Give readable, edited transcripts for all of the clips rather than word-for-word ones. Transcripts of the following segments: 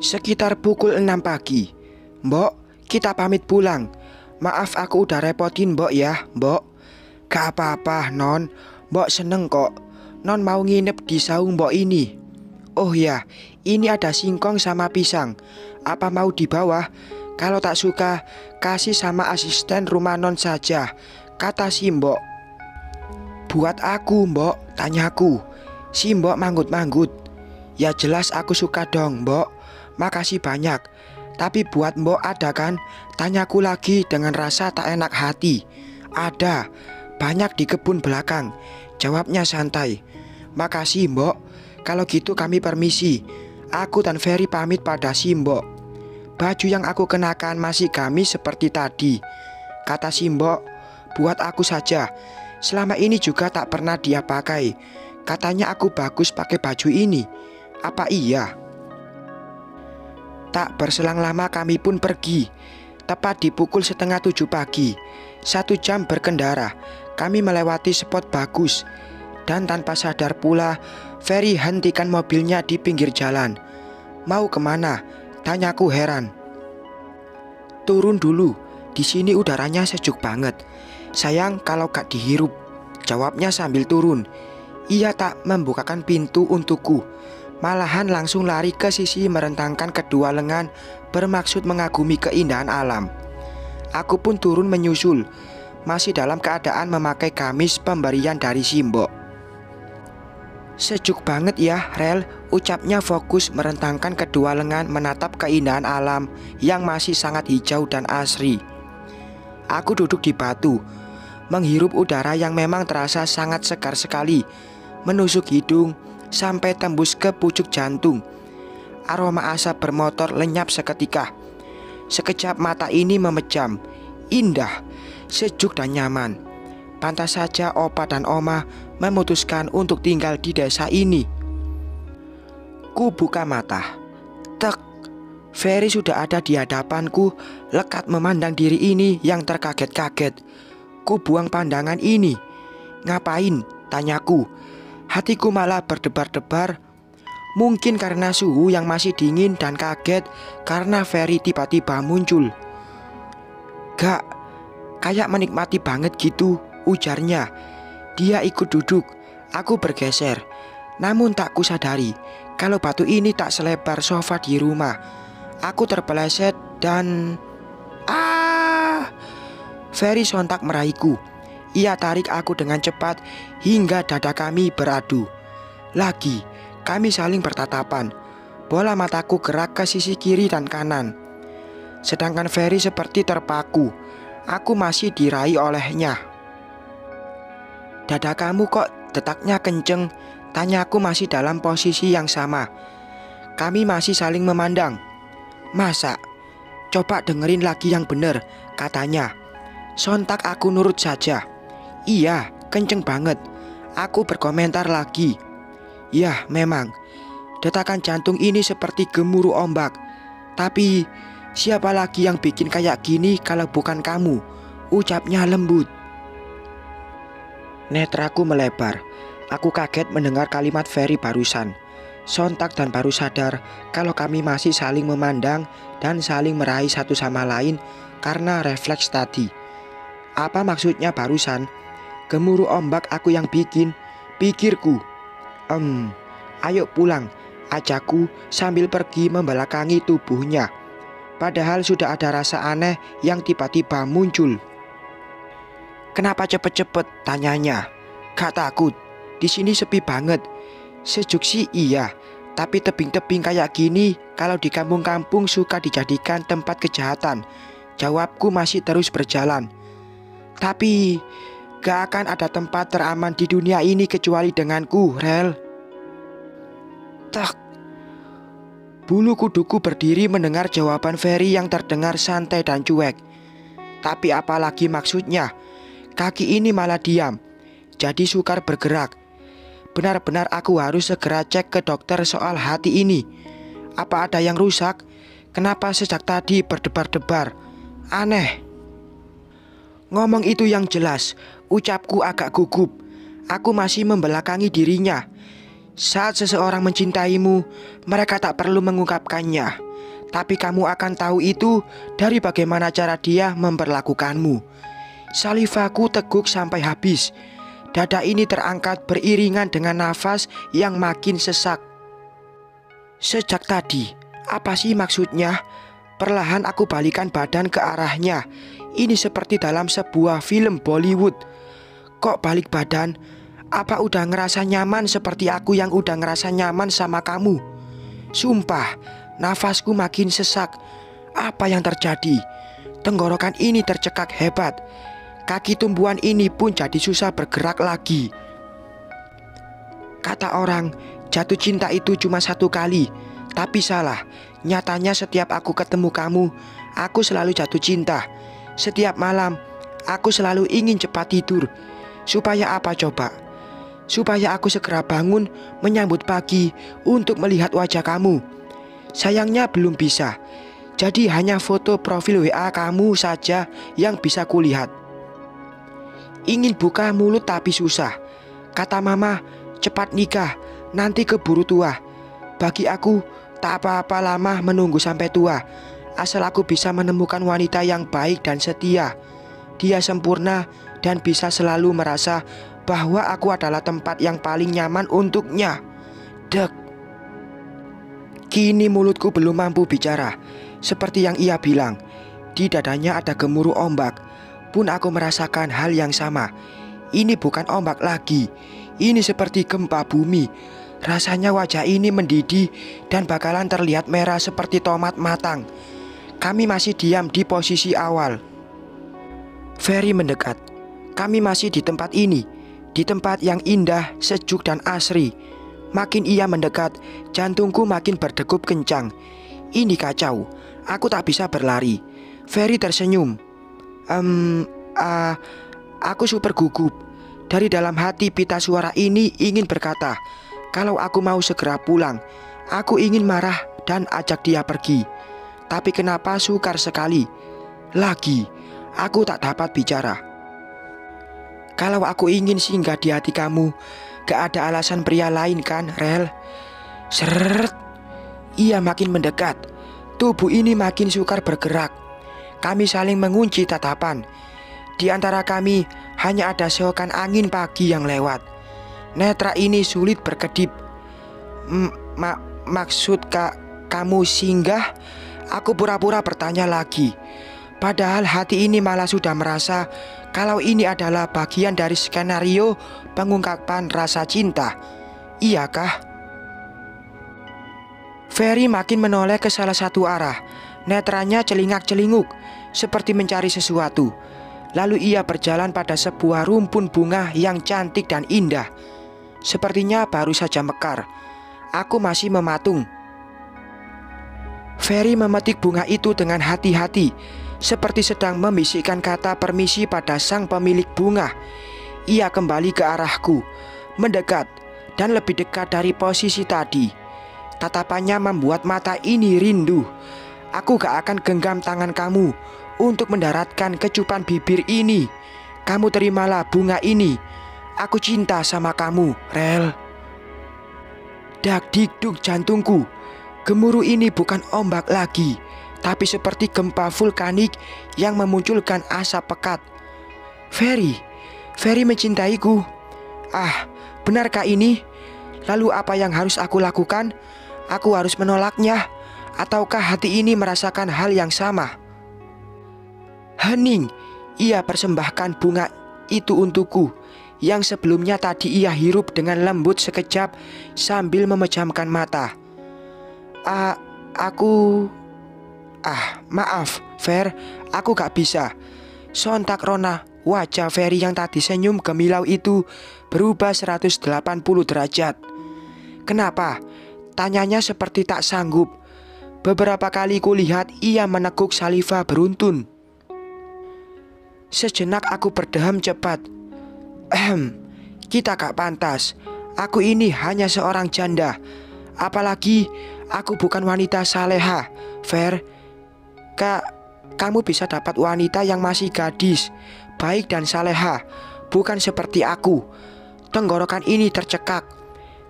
Sekitar pukul 6 pagi. Mbok, kita pamit pulang. Maaf aku udah repotin Mbok ya, Mbok. Gak apa-apa, Non. Mbok seneng kok. Non mau nginep di saung Mbok ini. Oh ya, ini ada singkong sama pisang. Apa mau di bawah? Kalau tak suka, kasih sama asisten rumah Non saja, kata si Mbok. Buat aku, Mbok, tanyaku. Si Mbok manggut-manggut. Ya jelas aku suka dong, Mbok. Makasih banyak. Tapi buat Mbok ada kan? Tanyaku lagi dengan rasa tak enak hati. Ada, banyak di kebun belakang. Jawabnya santai. Makasih, Mbok. Kalau gitu kami permisi. Aku dan Ferry pamit pada si Mbok. Baju yang aku kenakan masih gamis seperti tadi. Kata si Mbok, buat aku saja. Selama ini juga tak pernah dia pakai. Katanya aku bagus pakai baju ini. Apa iya? Tak berselang lama kami pun pergi. Tepat di pukul 6:30 pagi. 1 jam berkendara. Kami melewati spot bagus. Dan tanpa sadar pula, Ferry hentikan mobilnya di pinggir jalan. Mau kemana? Tanyaku heran. Turun dulu. Di sini udaranya sejuk banget. Sayang kalau gak dihirup. Jawabnya sambil turun. Ia tak membukakan pintu untukku. Malahan langsung lari ke sisi merentangkan kedua lengan bermaksud mengagumi keindahan alam. Aku pun turun menyusul. Masih dalam keadaan memakai gamis pemberian dari si Mbok. Sejuk banget ya, Rel, ucapnya fokus merentangkan kedua lengan menatap keindahan alam yang masih sangat hijau dan asri. Aku duduk di batu, menghirup udara yang memang terasa sangat segar sekali, menusuk hidung sampai tembus ke pucuk jantung. Aroma asap bermotor lenyap seketika. Sekejap mata ini memejam, indah, sejuk dan nyaman. Pantas saja Opa dan Oma memutuskan untuk tinggal di desa ini. Ku buka mata. Tek, Ferry sudah ada di hadapanku, lekat memandang diri ini yang terkaget-kaget. Ku buang pandangan ini. Ngapain? Tanyaku. Hatiku malah berdebar-debar. Mungkin karena suhu yang masih dingin dan kaget karena Ferry tiba-tiba muncul. Gak, kayak menikmati banget gitu, ujarnya. Dia ikut duduk, aku bergeser. Namun tak kusadari kalau batu ini tak selebar sofa di rumah. Aku terpeleset dan... Ferry sontak meraihku. Ia tarik aku dengan cepat hingga dada kami beradu. Lagi, kami saling bertatapan. Bola mataku gerak ke sisi kiri dan kanan. Sedangkan Ferry seperti terpaku. Aku masih diraih olehnya. Dada kamu kok detaknya kenceng? Tanyaku masih dalam posisi yang sama. Kami masih saling memandang. Masa? Coba dengerin lagi yang bener, katanya. Sontak aku nurut saja. Iya, kenceng banget. Aku berkomentar lagi. Yah, memang. Detakan jantung ini seperti gemuruh ombak. Tapi siapa lagi yang bikin kayak gini kalau bukan kamu? Ucapnya lembut. Netraku melebar. Aku kaget mendengar kalimat Ferry barusan. Sontak dan baru sadar kalau kami masih saling memandang dan saling meraih satu sama lain karena refleks tadi. Apa maksudnya barusan? Gemuruh ombak aku yang bikin, pikirku. Ayo pulang, ajakku sambil pergi membelakangi tubuhnya. Padahal sudah ada rasa aneh yang tiba-tiba muncul. Kenapa cepet-cepet? Tanyanya. Gak takut, di sini sepi banget. Sejuk sih iya, tapi tebing-tebing kayak gini kalau di kampung-kampung suka dijadikan tempat kejahatan. Jawabku masih terus berjalan. Tapi gak akan ada tempat teraman di dunia ini kecuali denganku, Rel. Tak. Bulu kuduku berdiri mendengar jawaban Ferry yang terdengar santai dan cuek. Tapi apalagi maksudnya? Kaki ini malah diam, jadi sukar bergerak. Benar-benar aku harus segera cek ke dokter soal hati ini. Apa ada yang rusak? Kenapa sejak tadi berdebar-debar? Aneh. Ngomong itu yang jelas, ucapku agak gugup. Aku masih membelakangi dirinya. Saat seseorang mencintaimu, mereka tak perlu mengungkapkannya. Tapi kamu akan tahu itu dari bagaimana cara dia memperlakukanmu. Salivaku teguk sampai habis. Dada ini terangkat beriringan dengan nafas yang makin sesak. Sejak tadi, apa sih maksudnya? Perlahan aku balikan badan ke arahnya. Ini seperti dalam sebuah film Bollywood. Kok balik badan? Apa udah ngerasa nyaman seperti aku yang udah ngerasa nyaman sama kamu? Sumpah, nafasku makin sesak. Apa yang terjadi? Tenggorokan ini tercekak hebat. Kaki tumbuhan ini pun jadi susah bergerak lagi. Kata orang, jatuh cinta itu cuma satu kali. Tapi salah. Nyatanya setiap aku ketemu kamu, aku selalu jatuh cinta. Setiap malam, aku selalu ingin cepat tidur. Supaya apa coba? Supaya aku segera bangun menyambut pagi untuk melihat wajah kamu. Sayangnya belum bisa. Jadi hanya foto profil WA kamu saja yang bisa kulihat. Ingin buka mulut tapi susah. Kata mama, cepat nikah, nanti keburu tua. Bagi aku, tak apa-apa lama menunggu sampai tua. Asal aku bisa menemukan wanita yang baik dan setia. Dia sempurna dan bisa selalu merasa bahwa aku adalah tempat yang paling nyaman untuknya. Dek. Kini mulutku belum mampu bicara. Seperti yang ia bilang, di dadanya ada gemuruh ombak. Pun aku merasakan hal yang sama. Ini bukan ombak lagi. Ini seperti gempa bumi. Rasanya wajah ini mendidih dan bakalan terlihat merah seperti tomat matang. Kami masih diam di posisi awal. Ferry mendekat. Kami masih di tempat ini, di tempat yang indah, sejuk dan asri. Makin ia mendekat, jantungku makin berdegup kencang. Ini kacau. Aku tak bisa berlari. Ferry tersenyum. Aku super gugup. Dari dalam hati pita suara ini ingin berkata, kalau aku mau segera pulang, aku ingin marah dan ajak dia pergi. Tapi kenapa sukar sekali? Lagi, aku tak dapat bicara. Kalau aku ingin singgah di hati kamu, gak ada alasan pria lain kan, Rel? Seret. Ia makin mendekat. Tubuh ini makin sukar bergerak. Kami saling mengunci tatapan. Di antara kami hanya ada sehokan angin pagi yang lewat. Netra ini sulit berkedip. Maksud kamu singgah? Aku pura-pura bertanya lagi. Padahal hati ini malah sudah merasa kalau ini adalah bagian dari skenario pengungkapan rasa cinta. Iyakah? Ferry makin menoleh ke salah satu arah. Netranya celingak-celinguk seperti mencari sesuatu. Lalu ia berjalan pada sebuah rumpun bunga yang cantik dan indah. Sepertinya baru saja mekar. Aku masih mematung. Ferry memetik bunga itu dengan hati-hati, seperti sedang membisikkan kata permisi pada sang pemilik bunga. Ia kembali ke arahku, mendekat dan lebih dekat dari posisi tadi. Tatapannya membuat mata ini rindu. Aku gak akan genggam tangan kamu untuk mendaratkan kecupan bibir ini. Kamu terimalah bunga ini. Aku cinta sama kamu, Rel. Dak dikduk jantungku. Gemuruh ini bukan ombak lagi, tapi seperti gempa vulkanik yang memunculkan asap pekat. Ferry mencintaiku. Ah, benarkah ini? Lalu apa yang harus aku lakukan? Aku harus menolaknya, ataukah hati ini merasakan hal yang sama? Hening, ia persembahkan bunga itu untukku, yang sebelumnya tadi ia hirup dengan lembut sekejap sambil memejamkan mata. Maaf, Fer, aku gak bisa. Sontak Rona, wajah Ferry yang tadi senyum gemilau itu berubah 180 derajat. Kenapa? Tanyanya seperti tak sanggup. Beberapa kali kulihat ia meneguk saliva beruntun. Sejenak aku berdeham cepat. Kita gak pantas. Aku ini hanya seorang janda. Apalagi aku bukan wanita saleha, Fer. Kamu bisa dapat wanita yang masih gadis, baik dan saleha, bukan seperti aku. Tenggorokan ini tercekak.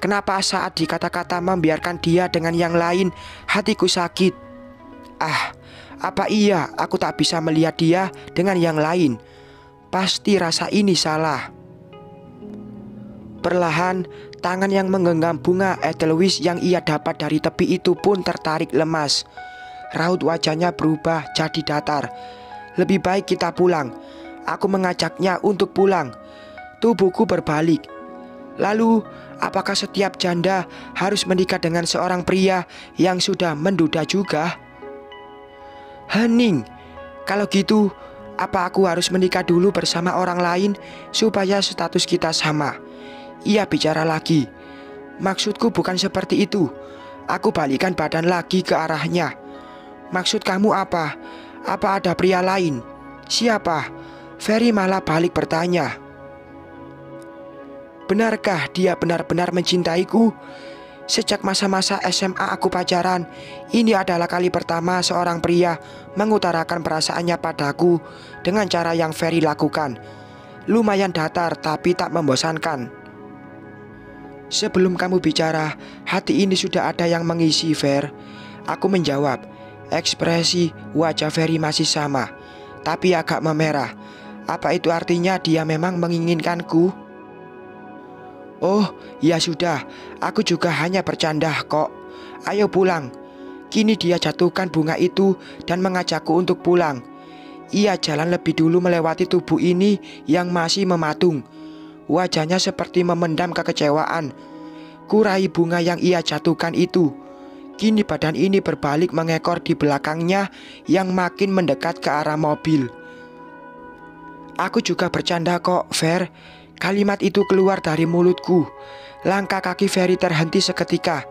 Kenapa saat dikata-kata membiarkan dia dengan yang lain, hatiku sakit? Ah, apa iya aku tak bisa melihat dia dengan yang lain? Pasti rasa ini salah. Perlahan, tangan yang menggenggam bunga Edelweiss yang ia dapat dari tepi itu pun tertarik lemas. Raut wajahnya berubah jadi datar. Lebih baik kita pulang. Aku mengajaknya untuk pulang. Tubuhku berbalik. Lalu, apakah setiap janda harus menikah dengan seorang pria yang sudah menduda juga? Hening. Kalau gitu, apa aku harus menikah dulu bersama orang lain supaya status kita sama? Ia bicara lagi. Maksudku bukan seperti itu. Aku balikan badan lagi ke arahnya. Maksud kamu apa? Apa ada pria lain? Siapa? Ferry malah balik bertanya. Benarkah dia benar-benar mencintaiku? Sejak masa-masa SMA aku pacaran, ini adalah kali pertama seorang pria mengutarakan perasaannya padaku dengan cara yang Ferry lakukan. Lumayan datar tapi tak membosankan. Sebelum kamu bicara, hati ini sudah ada yang mengisi, Fer. Aku menjawab. Ekspresi wajah Ferry masih sama, tapi agak memerah. Apa itu artinya dia memang menginginkanku? Oh, ya sudah. Aku juga hanya bercanda kok. Ayo pulang. Kini dia jatuhkan bunga itu dan mengajakku untuk pulang. Ia jalan lebih dulu melewati tubuh ini yang masih mematung. Wajahnya seperti memendam kekecewaan. Kurai bunga yang ia jatuhkan itu. Kini badan ini berbalik mengekor di belakangnya yang makin mendekat ke arah mobil. Aku juga bercanda kok, Fer. Kalimat itu keluar dari mulutku. Langkah kaki Ferry terhenti seketika.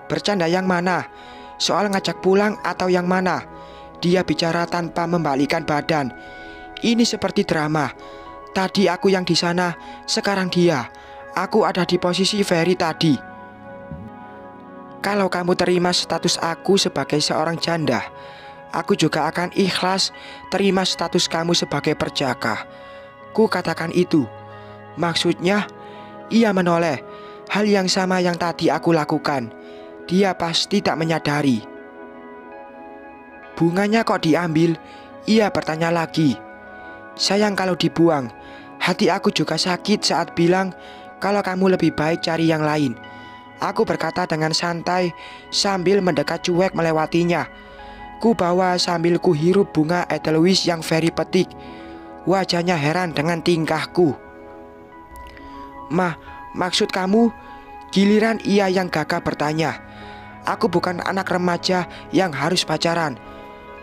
Bercanda yang mana? Soal ngajak pulang atau yang mana? Dia bicara tanpa membalikkan badan. Ini seperti drama. Tadi aku yang di sana, sekarang dia. Aku ada di posisi Ferry tadi. Kalau kamu terima status aku sebagai seorang janda, aku juga akan ikhlas terima status kamu sebagai perjaka. Ku katakan itu. Maksudnya, ia menoleh. Hal yang sama yang tadi aku lakukan. Dia pasti tak menyadari. Bunganya kok diambil? Ia bertanya lagi. Sayang kalau dibuang. Hati aku juga sakit saat bilang kalau kamu lebih baik cari yang lain. Aku berkata dengan santai sambil mendekat cuek melewatinya. Ku bawa sambil ku hirup bunga Edelweiss yang Ferry petik. Wajahnya heran dengan tingkahku. Maksud kamu? Giliran ia yang gagah bertanya. Aku bukan anak remaja yang harus pacaran.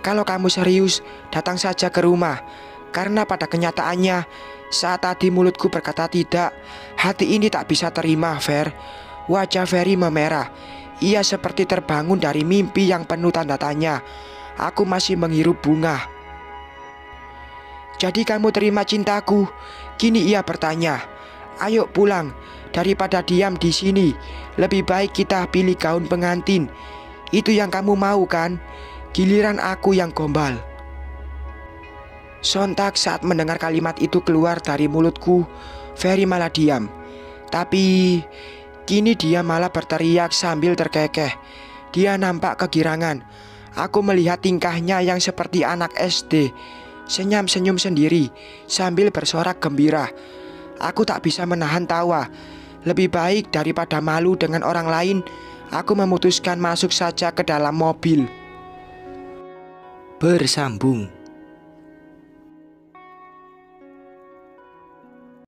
Kalau kamu serius, datang saja ke rumah. Karena pada kenyataannya, saat tadi mulutku berkata tidak, hati ini tak bisa terima, Fer. Wajah Ferry memerah. Ia seperti terbangun dari mimpi yang penuh tanda tanya. Aku masih menghirup bunga. Jadi kamu terima cintaku? Kini ia bertanya. Ayo pulang. Daripada diam di sini, lebih baik kita pilih gaun pengantin. Itu yang kamu mau kan? Giliran aku yang gombal. Sontak saat mendengar kalimat itu keluar dari mulutku, Ferry malah diam. Tapi kini dia malah berteriak sambil terkekeh. Dia nampak kegirangan. Aku melihat tingkahnya yang seperti anak SD. Senyum-senyum sendiri sambil bersorak gembira. Aku tak bisa menahan tawa. Lebih baik daripada malu dengan orang lain, aku memutuskan masuk saja ke dalam mobil. Bersambung.